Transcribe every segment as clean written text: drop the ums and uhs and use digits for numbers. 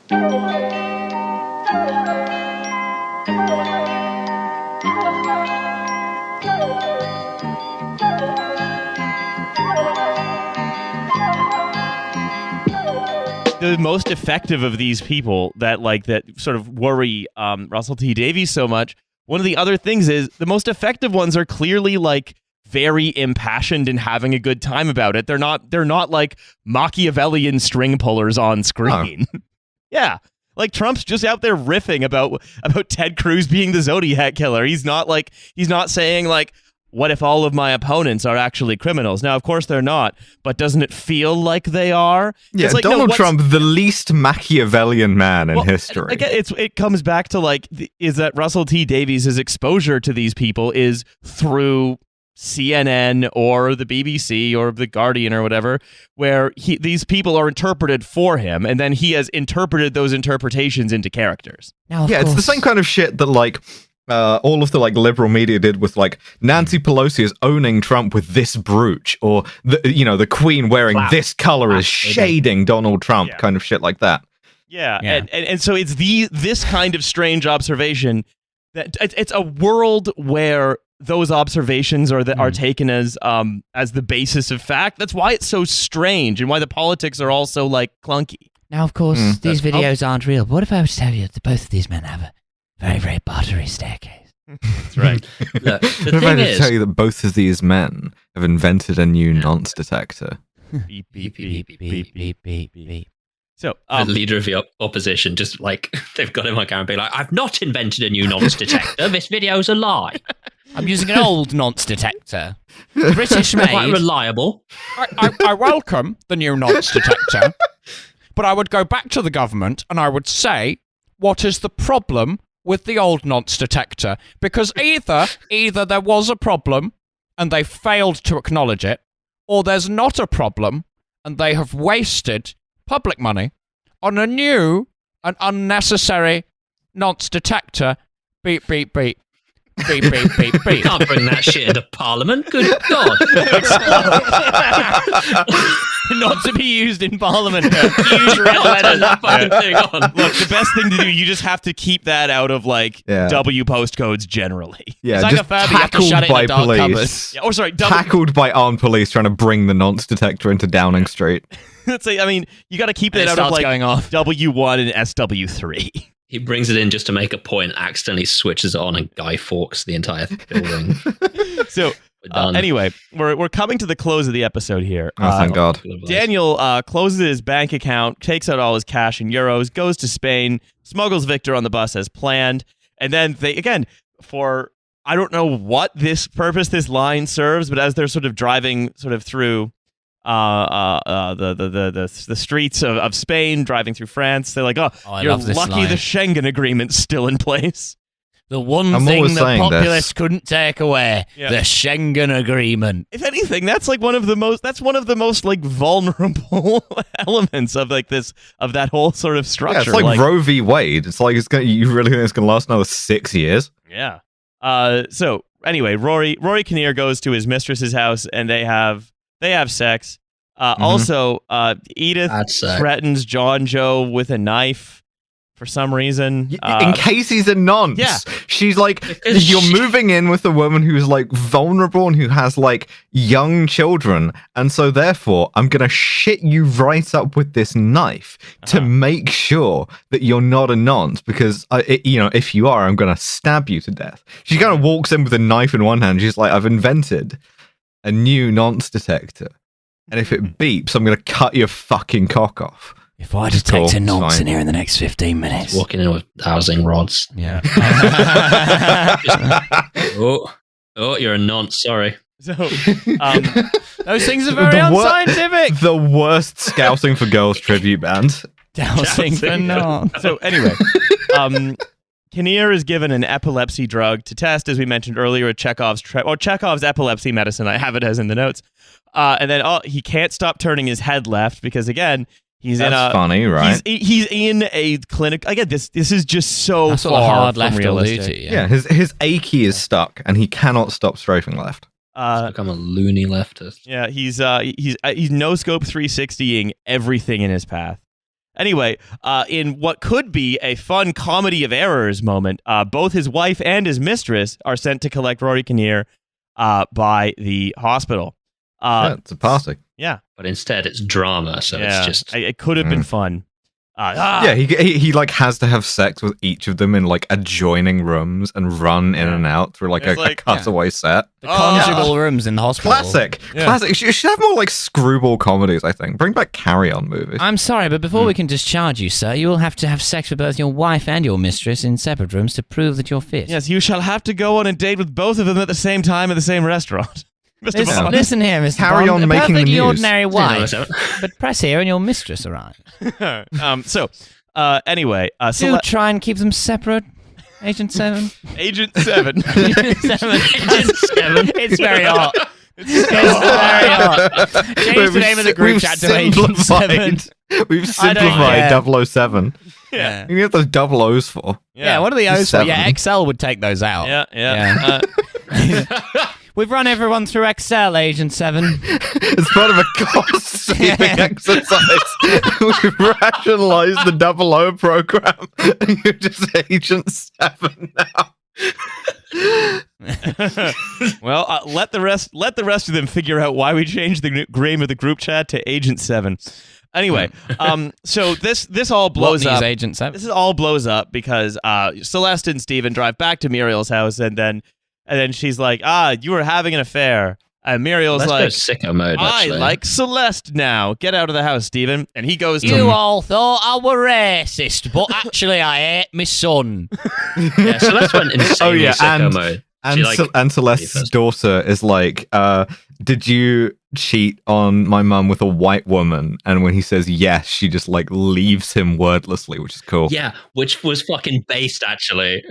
The most effective of these people that sort of worry Russell T Davies so much, one of the other things is the most effective ones are clearly like very impassioned and having a good time about it. They're not like Machiavellian string pullers on screen. Oh. Yeah. Like Trump's just out there riffing about Ted Cruz being the Zodiac killer. He's not saying like, what if all of my opponents are actually criminals? Now, of course they're not, but doesn't it feel like they are? Yeah, like, Donald Trump, the least Machiavellian man in history. Again, it comes back to like, is that Russell T Davies' exposure to these people is through CNN or the BBC or the Guardian or whatever, where these people are interpreted for him, and then he has interpreted those interpretations into characters. Now, it's the same kind of shit that like all of the like liberal media did with like Nancy Pelosi is owning Trump with this brooch, or the Queen wearing this color is shading Donald Trump, kind of shit like that. Yeah. And so it's this kind of strange observation that it's a world where those observations are taken as the basis of fact. That's why it's so strange and why the politics are all so like clunky. Now, of course, these videos aren't real. But what if I was to tell you that both of these men have a very, very buttery staircase? That's right. Look, the what thing if I is, tell you that both of these men have invented a new nonce detector? Beep, beep, beep, beep, beep, beep, beep, beep. So, the leader of the opposition, just like they've got him on camera and be like, I've not invented a new nonce detector. This video's a lie. I'm using an old nonce detector. British made. Quite reliable. I welcome the new nonce detector, but I would go back to the government and I would say, what is the problem with the old nonce detector? Because either there was a problem and they failed to acknowledge it, or there's not a problem and they have wasted public money on a new and unnecessary nonce detector. Beep, beep, beep. Beep, beep, beep, beep. You can't bring that shit into Parliament. Good God. Not to be used in Parliament. Huge red letters, that fucking thing on. Look, the best thing to do, you just have to keep that out of like W postcodes generally. Yeah, it's just like a tackled by police. Yeah, or sorry, tackled by armed police trying to bring the nonce detector into Downing Street. I mean, you got to keep it out of like W1 and SW3. He brings it in just to make a point, accidentally switches it on, and Guy Fawkes the entire building. So, anyway, we're coming to the close of the episode here. Oh, thank God. Daniel closes his bank account, takes out all his cash in euros, goes to Spain, smuggles Victor on the bus as planned, and then they, again, for, I don't know what this purpose this line serves, but as they're sort of driving sort of through the streets of Spain, driving through France, they're like, you're lucky the Schengen Agreement's still in place. The one thing the populists couldn't take away, the Schengen Agreement. If anything, that's like one of the most like vulnerable elements of like this, of that whole sort of structure. Yeah, it's like Roe v. Wade. It's like you really think it's gonna last another 6 years? Yeah. So anyway, Rory Kinnear goes to his mistress's house and they have sex. Also, Edith threatens John Joe with a knife for some reason. In case he's a nonce. Yeah. She's like, you're moving in with a woman who's like vulnerable and who has like young children. And so therefore, I'm going to shit you right up with this knife to make sure that you're not a nonce. Because, if you are, I'm going to stab you to death. She kind of walks in with a knife in one hand. She's like, I've invented a new nonce detector. And if it beeps, I'm going to cut your fucking cock off. If I detect a nonce in here in the next 15 minutes. Just walking in with housing rods. Yeah. You're a nonce, sorry. So, those things are very unscientific. The worst Scouting for Girls tribute band. Dousing for nonce. So anyway, Kinnear is given an epilepsy drug to test, as we mentioned earlier, Chekhov's epilepsy medicine. I have it as in the notes. And then he can't stop turning his head left because, again, he's funny, right? He's in a clinic. Again, this is just so That's far hard from left realistic. Yeah, his achy is stuck, and he cannot stop strafing left. He's become a loony leftist. Yeah, he's no scope 360ing everything in his path. Anyway, in what could be a fun comedy of errors moment, both his wife and his mistress are sent to collect Rory Kinnear by the hospital. It's a party. Yeah. But instead, it's drama, so Yeah. it's just... It could have been fun. Yeah, he like has to have sex with each of them in like adjoining rooms and run in and out through like It's a like- cutaway set. The conjugal rooms in the hospital. Classic. Yeah. Classic. You should have more like screwball comedies, I think. Bring back carry-on movies. I'm sorry, but before we can discharge you, sir, you will have to have sex with both your wife and your mistress in separate rooms to prove that you're fit. Yes, you shall have to go on a date with both of them at the same time at the same restaurant. Mr. Listen, Bond. listen here, Mr. Carry Bond. on A making the perfectly news. ordinary wife, Yeah, but press here and your mistress arrives. Anyway, Do try and keep them separate, Agent 7. Agent 7. Agent 7. It's very hot. It's very hot. Change the name of the group We've chat to Agent 7. We've I don't simplified 007. Yeah. You can get those double O's for. Yeah, what are the O's for? Seven. Yeah, Excel would take those out. Yeah. We've run everyone through Excel, Agent 7. It's part of a cost-saving exercise. We've rationalized the 00 program. You're just Agent 7 now. Well, let the rest of them figure out why we changed the name of the group chat to Agent 7. Anyway, so this all blows What up. news, Agent 7? This is all blows up because Celeste and Steven drive back to Muriel's house, and then she's like, you were having an affair. And Muriel's Let's like, go sicko mode, I actually. like Celeste now. Get out of the house, Steven. And he goes to You all thought I were racist, but actually I hate my son. Yeah, Celeste went insanely sicko mode. And, She, and Celeste's first. daughter is like, did you cheat on my mum with a white woman? And when he says yes, she just like leaves him wordlessly, which is cool. Yeah, which was fucking based, actually.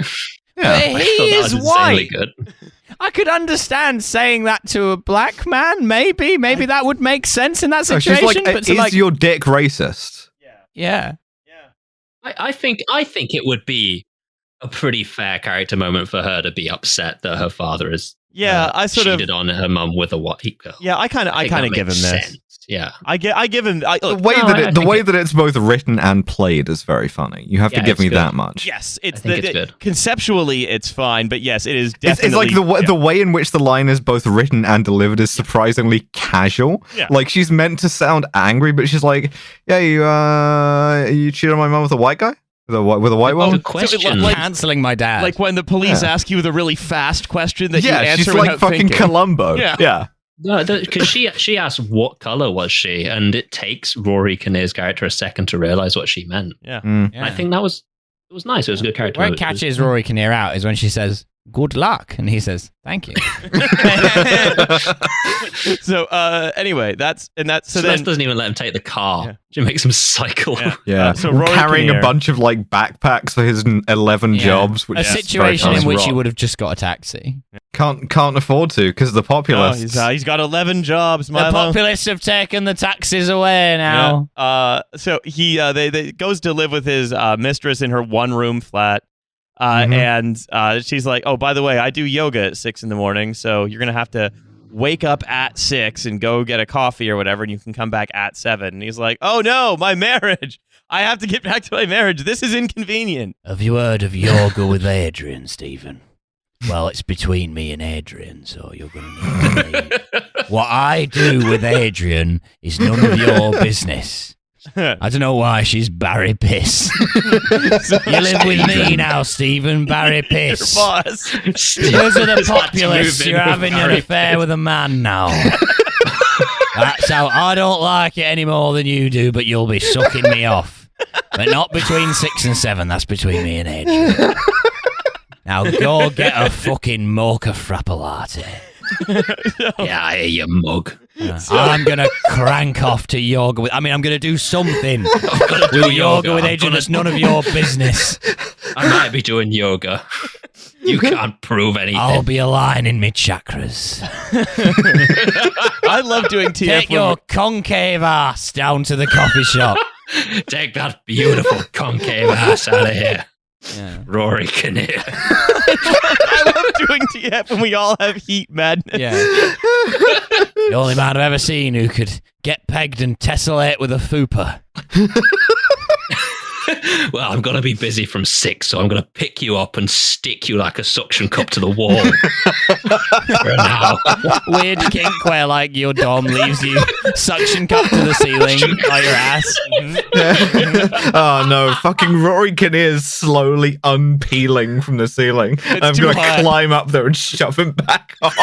Yeah. He I thought that is was insanely white. good. I could understand saying that to a black man, maybe. Maybe that would make sense in that So situation. she's like, but to is like, your dick racist? yeah. I think it would be a pretty fair character moment for her to be upset that her father is I sort of cheated on her mum with a white girl. Yeah, I kind of give him this. Sense. Yeah. I give him The look, way no, I think that it's both written and played is very funny. You have to Yeah, give it's me good. that much. yes, it's I think it's good. Conceptually it's fine, but yes, it is It's definitely like the way in which the line is both written and delivered is surprisingly casual. Yeah. Like she's meant to sound angry, but she's like, "Yeah, you cheated on my mom with a white guy, with a white Good woman." question. like- Canceling my dad. like when the police Yeah. ask you the really fast question that you Yeah, answer she's like without fucking thinking. Columbo. Yeah. Yeah. No, because she asked what color was she, and it takes Rory Kinnear's character a second to realize what she meant. Yeah. Mm. Yeah. I think it was nice. It was a good character. Where it moment. It was- catches Rory Kinnear out is when she says, "Good luck," and he says, "Thank you." So anyway, so Celeste then doesn't even let him take the car. Yeah. She makes him cycle. Yeah. Yeah. So Rory carrying Kinnear- a bunch of like backpacks for his 11 Yeah. jobs, which A is situation very in which funny. he would have just got a taxi. can't afford to because the oh, populists. he's got 11 jobs, The Milo. populists have taken the taxis away now. Yeah. So he they goes to live with his mistress in her one-room flat. And she's like, "Oh, by the way, I do yoga at 6 a.m, so you're gonna have to wake up at 6 and go get a coffee or whatever, and you can come back at 7." And he's like, "Oh no, my marriage! I have to get back to my marriage. This is inconvenient." Have you heard of yoga with Adrian, Stephen? Well, it's between me and Adrian, so you're going to need to leave. What I do with Adrian is none of your business. I don't know why she's Barry Piss. You live with me now, Stephen. Barry Piss. Boss. Because of the It's hard to populists, move in you're with having an Barry affair with a man now. That's how I don't like it any more than you do, but you'll be sucking me off. But not between 6 and 7. That's between me and Adrian. Now go get a fucking mocha frappa latte. Yeah, I hear you, mug. I'm gonna crank off to yoga with. I'm gonna do something Gotta do with yoga with I'm Adrian. gonna- It's none of your business. I might be doing yoga. You can't prove anything. I'll be aligning my chakras. I love doing TF. Take when your concave ass down to the coffee shop. Take that beautiful concave ass out of here. Yeah. Rory Kinnear. I love doing TF when we all have heat madness. Yeah. The only man I've ever seen who could get pegged and tessellate with a fupa. Well, I'm going to be busy from 6, so I'm going to pick you up and stick you like a suction cup to the wall. For an hour. Weird kink where like your dom leaves you suction cup to the ceiling by your ass. Oh no, fucking Rory Kinnear is slowly unpeeling from the ceiling. I'm too gonna hot. climb up there and shove him back off.